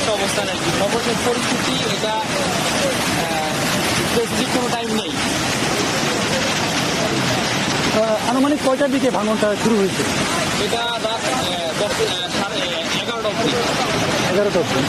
সর্বশেষ অবস্থান আর কি, সর্বশেষ পরিস্থিতি এটা স্পেসিফিক কোনো টাইম নেই। আনুমানিক কয়টার দিকে ভাঙনটা শুরু হয়েছে? এটা রাত 11টা অবধি। 11টা অবধি।